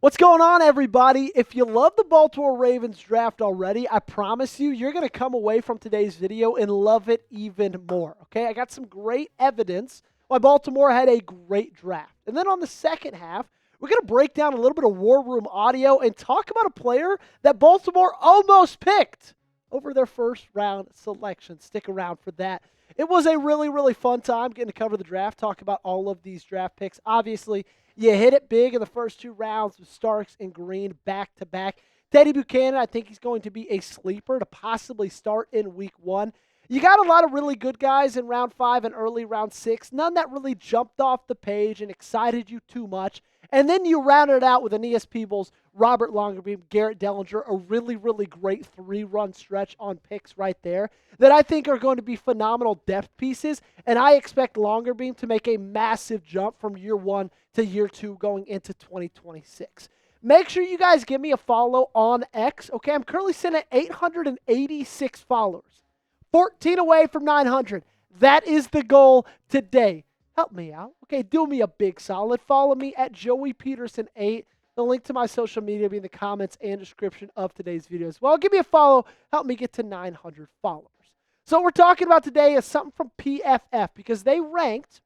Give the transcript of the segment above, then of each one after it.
What's going on, everybody? If you love the Baltimore Ravens draft already, I promise you're going to come away from today's video and love it even more, okay? I got some great evidence why Baltimore had a great draft. And then on the second half, we're going to break down a little bit of War Room audio and talk about a player that Baltimore almost picked over their first round selection. Stick around for that. It was a really, really fun time getting to cover the draft, talk about all of these draft picks. Obviously, you hit it big in the first two rounds with Starks and Green back-to-back. Teddy Buchanan, I think he's going to be a sleeper to possibly start in week one. You got a lot of really good guys in round 5 and early round 6. None that really jumped off the page and excited you too much. And then you rounded it out with Aeneas Peebles, Robert Longerbeam, Garrett Dellinger, a really, really great 3-run stretch on picks right there that I think are going to be phenomenal depth pieces. And I expect Longerbeam to make a massive jump from year 1 to year 2 going into 2026. Make sure you guys give me a follow on X. Okay, I'm currently sitting at 886 followers. 14 away from 900. That is the goal today. Help me out. Okay, do me a big solid. Follow me at Joey Petersen 8. The link to my social media will be in the comments and description of today's video as well. Give me a follow. Help me get to 900 followers. So what we're talking about today is something from PFF because they ranked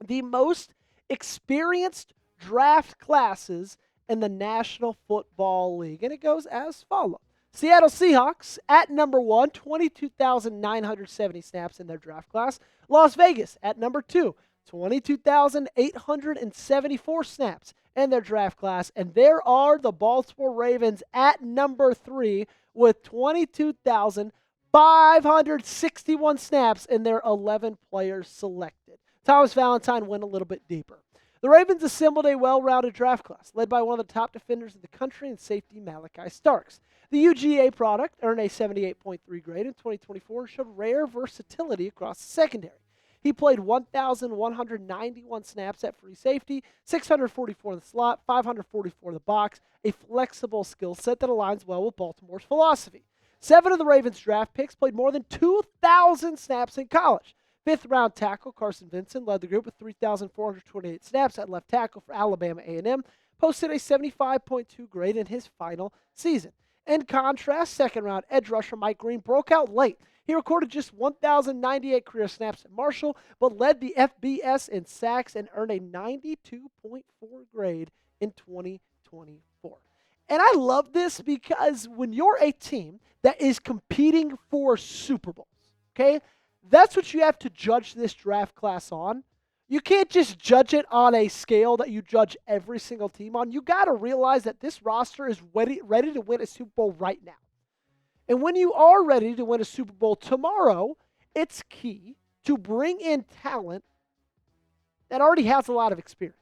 the most experienced draft classes in the National Football League. And it goes as follows. Seattle Seahawks at number 1, 22,970 snaps in their draft class. Las Vegas at number 2, 22,874 snaps in their draft class. And there are the Baltimore Ravens at number 3 with 22,561 snaps in their 11 players selected. Thomas Valentine went a little bit deeper. The Ravens assembled a well-rounded draft class led by one of the top defenders in the country in safety Malaki Starks. The UGA product earned a 78.3 grade in 2024 and showed rare versatility across the secondary. He played 1,191 snaps at free safety, 644 in the slot, 544 in the box, a flexible skill set that aligns well with Baltimore's philosophy. 7 of the Ravens draft picks played more than 2,000 snaps in college. Fifth-round tackle Carson Vincent led the group with 3,428 snaps at left tackle for Alabama A&M, posted a 75.2 grade in his final season. In contrast, second-round edge rusher Mike Green broke out late. He recorded just 1,098 career snaps at Marshall, but led the FBS in sacks and earned a 92.4 grade in 2024. And I love this because when you're a team that is competing for Super Bowls, okay, that's what you have to judge this draft class on. You can't just judge it on a scale that you judge every single team on. You got to realize that this roster is ready to win a Super Bowl right now. And when you are ready to win a Super Bowl tomorrow, it's key to bring in talent that already has a lot of experience,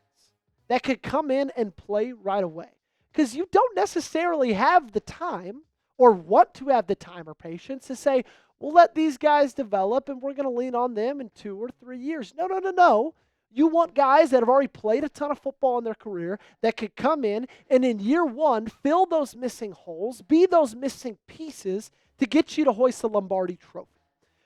that could come in and play right away. Because you don't necessarily have the time or want to have the time or patience to say, we'll let these guys develop and we're going to lean on them in 2 or 3 years. No. You want guys that have already played a ton of football in their career that could come in and in year 1 fill those missing holes, be those missing pieces to get you to hoist the Lombardi Trophy.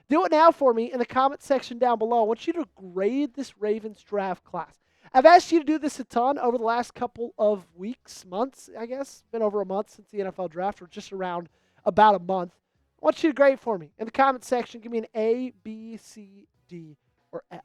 Do it now for me in the comment section down below. I want you to grade this Ravens draft class. I've asked you to do this a ton over the last couple of weeks, months, I guess. It's been over a month since the NFL draft, or just around about a month. I want you to grade for me. In the comment section, give me an A, B, C, D, or F.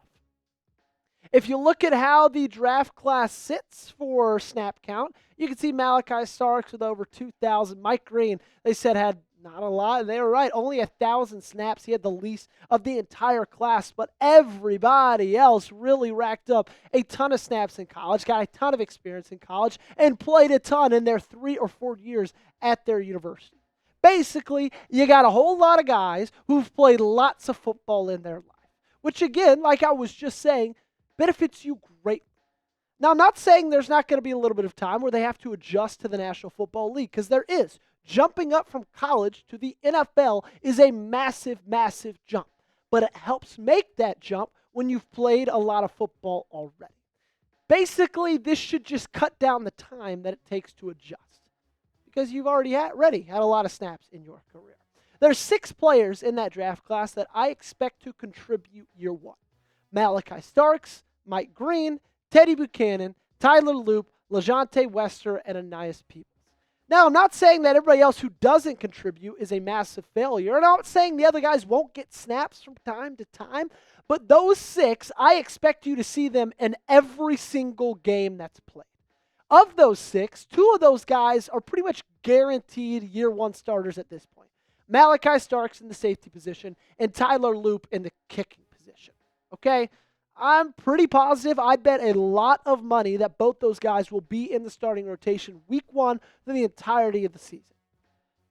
If you look at how the draft class sits for snap count, you can see Malaki Starks with over 2,000. Mike Green, they said, had not a lot, and they were right. Only 1,000 snaps. He had the least of the entire class, but everybody else really racked up a ton of snaps in college, got a ton of experience in college, and played a ton in their 3 or 4 years at their university. Basically, you got a whole lot of guys who've played lots of football in their life, which again, like I was just saying, benefits you greatly. Now, I'm not saying there's not going to be a little bit of time where they have to adjust to the National Football League, because there is. Jumping up from college to the NFL is a massive, massive jump. But it helps make that jump when you've played a lot of football already. Basically, this should just cut down the time that it takes to adjust, because you've already had a lot of snaps in your career. There's 6 players in that draft class that I expect to contribute year 1. Malaki Starks, Mike Green, Teddy Buchanan, Tyler Loop, LaJohntay Wester, and Anais Peoples. Now, I'm not saying that everybody else who doesn't contribute is a massive failure. And I'm not saying the other guys won't get snaps from time to time. But those 6, I expect you to see them in every single game that's played. Of those 6, 2 of those guys are pretty much guaranteed year 1 starters at this point. Malaki Starks in the safety position and Tyler Loop in the kicking position. Okay? I'm pretty positive. I bet a lot of money that both those guys will be in the starting rotation week 1 for the entirety of the season.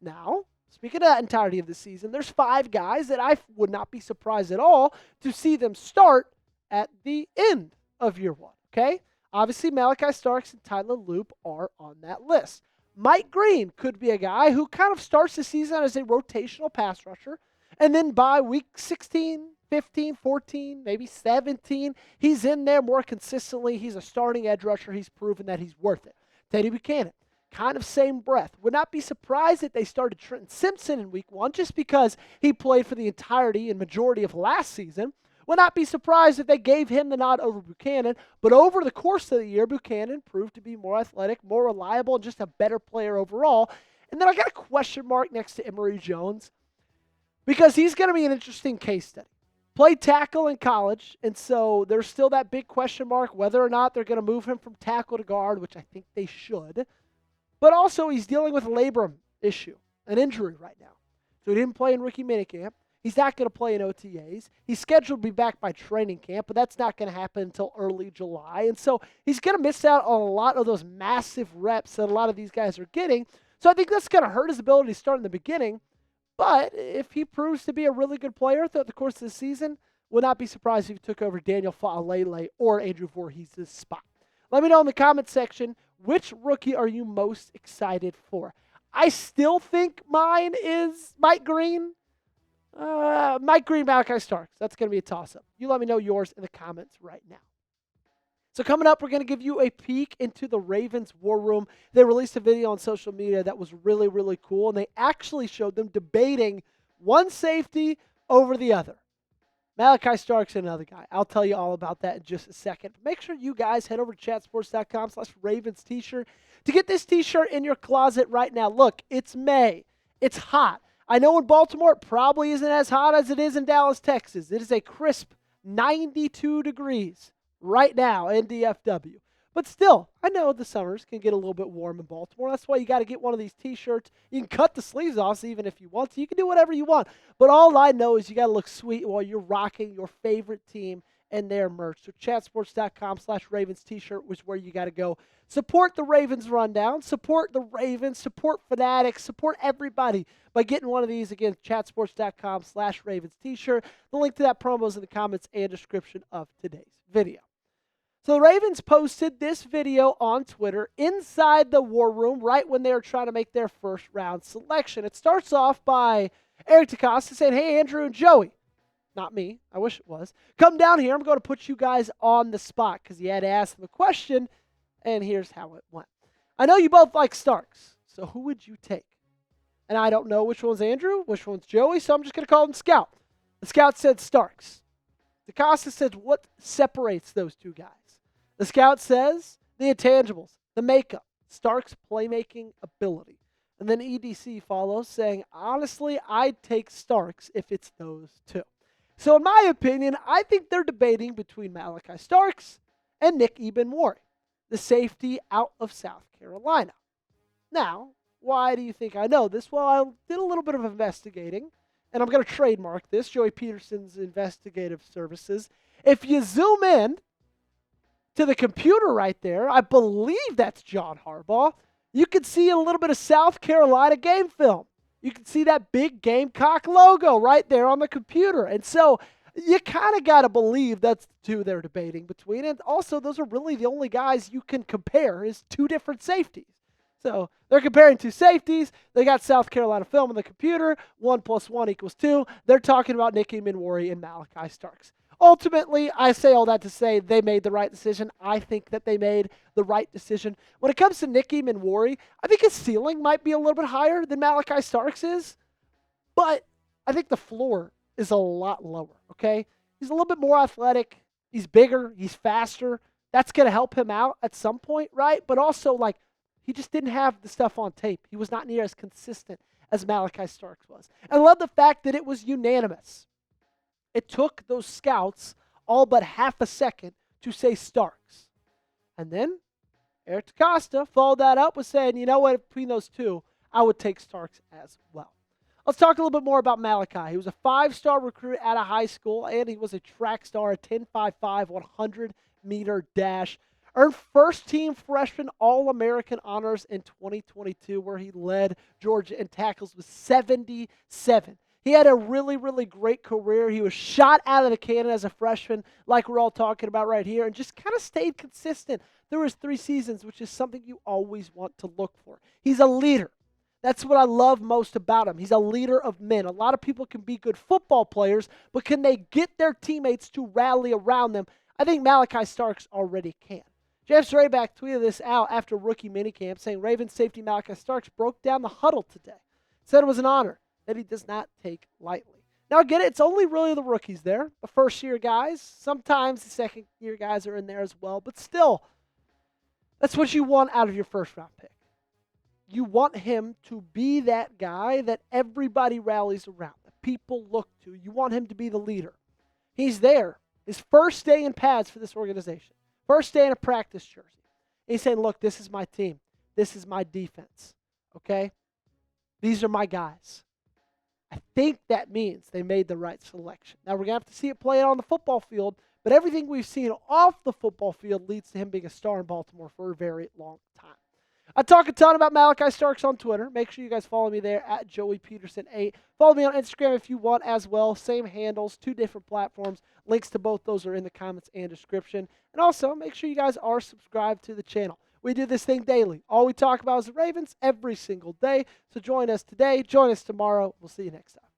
Now, speaking of that entirety of the season, there's 5 guys that I would not be surprised at all to see them start at the end of year 1. Okay? Obviously, Malaki Starks and Tyler Loop are on that list. Mike Green could be a guy who kind of starts the season as a rotational pass rusher, and then by week 16, 15, 14, maybe 17, he's in there more consistently. He's a starting edge rusher. He's proven that he's worth it. Teddy Buchanan, kind of same breath. Would not be surprised if they started Trenton Simpson in week 1 just because he played for the entirety and majority of last season. Would not be surprised if they gave him the nod over Buchanan, but over the course of the year, Buchanan proved to be more athletic, more reliable, and just a better player overall. And then I got a question mark next to Emory Jones because he's going to be an interesting case study. Played tackle in college, and so there's still that big question mark whether or not they're going to move him from tackle to guard, which I think they should. But also he's dealing with a labrum issue, an injury right now. So he didn't play in rookie minicamp. He's not going to play in OTAs. He's scheduled to be back by training camp, but that's not going to happen until early July. And so he's going to miss out on a lot of those massive reps that a lot of these guys are getting. So I think that's going to hurt his ability to start in the beginning. But if he proves to be a really good player throughout the course of the season, would not be surprised if he took over Daniel Fa'alele or Andrew Voorhees' spot. Let me know in the comment section, which rookie are you most excited for? I still think mine is Mike Green. Mike Green, Malaki Starks. That's going to be a toss-up. You let me know yours in the comments right now. So coming up, we're going to give you a peek into the Ravens war room. They released a video on social media that was really, really cool, and they actually showed them debating one safety over the other. Malaki Starks and another guy. I'll tell you all about that in just a second. Make sure you guys head over to chatsports.com/Ravens t-shirt to get this t-shirt in your closet right now. Look, it's May. It's hot. I know in Baltimore it probably isn't as hot as it is in Dallas, Texas. It is a crisp 92 degrees right now in DFW. But still, I know the summers can get a little bit warm in Baltimore. That's why you got to get one of these t-shirts. You can cut the sleeves off even if you want to. You can do whatever you want. But all I know is you got to look sweet while you're rocking your favorite team and their merch. So chatsports.com/Ravens t-shirt was where you got to go. Support the Ravens Rundown. Support the Ravens. Support Fanatics. Support everybody by getting one of these. Again, chatsports.com/Ravens t-shirt. The link to that promo is in the comments and description of today's video. So the Ravens posted this video on Twitter inside the war room right when they were trying to make their first round selection. It starts off by Eric DeCosta saying, "Hey, Andrew and Joey." Not me. I wish it was. "Come down here. I'm going to put you guys on the spot," because he had to ask them a question, and here's how it went. "I know you both like Starks, so who would you take?" And I don't know which one's Andrew, which one's Joey, so I'm just going to call him Scout. The Scout said Starks. DeCosta said, "What separates those two guys?" The Scout says the intangibles, the makeup, Starks' playmaking ability. And then EDC follows saying, "Honestly, I'd take Starks if it's those two." So in my opinion, I think they're debating between Malaki Starks and Nick Ebenwari, the safety out of South Carolina. Now, why do you think I know this? Well, I did a little bit of investigating, and I'm going to trademark this, Joey Petersen's investigative services. If you zoom in to the computer right there, I believe that's John Harbaugh, you can see a little bit of South Carolina game film. You can see that big Gamecock logo right there on the computer. And so you kind of got to believe that's the two they're debating between. And also, those are really the only guys you can compare is two different safeties. So they're comparing two safeties. They got South Carolina film on the computer. 1 + 1 = 2. They're talking about Nick Ebenwari and Malaki Starks. Ultimately, I say all that to say they made the right decision. I think that they made the right decision. When it comes to Nick Ebenwari, I think his ceiling might be a little bit higher than Malaki Starks is, but I think the floor is a lot lower, okay? He's a little bit more athletic. He's bigger. He's faster. That's going to help him out at some point, right? But also, like, he just didn't have the stuff on tape. He was not near as consistent as Malaki Starks was. I love the fact that it was unanimous. It took those scouts all but half a second to say Starks. And then Eric DeCosta followed that up with saying, you know what, between those two, I would take Starks as well. Let's talk a little bit more about Malaki. He was a 5-star recruit out of high school, and he was a track star, a 10.55 100-meter dash. Earned first-team freshman All-American honors in 2022, where he led Georgia in tackles with 77. He had a really, really great career. He was shot out of the cannon as a freshman, like we're all talking about right here, and just kind of stayed consistent through his 3 seasons, which is something you always want to look for. He's a leader. That's what I love most about him. He's a leader of men. A lot of people can be good football players, but can they get their teammates to rally around them? I think Malaki Starks already can. Jeff Zreback tweeted this out after rookie minicamp, saying Ravens safety Malaki Starks broke down the huddle today. Said it was an honor that he does not take lightly. Now, get it, it's only really the rookies there, the first-year guys. Sometimes the second-year guys are in there as well, but still, that's what you want out of your first-round pick. You want him to be that guy that everybody rallies around, that people look to. You want him to be the leader. He's there. His first day in pads for this organization. First day in a practice jersey. He's saying, look, this is my team. This is my defense. Okay? These are my guys. I think that means they made the right selection. Now, we're going to have to see it play out on the football field, but everything we've seen off the football field leads to him being a star in Baltimore for a very long time. I talk a ton about Malaki Starks on Twitter. Make sure you guys follow me there at Joey Petersen 8. Follow me on Instagram if you want as well. Same handles, 2 different platforms. Links to both those are in the comments and description. And also, make sure you guys are subscribed to the channel. We do this thing daily. All we talk about is the Ravens every single day. So join us today. Join us tomorrow. We'll see you next time.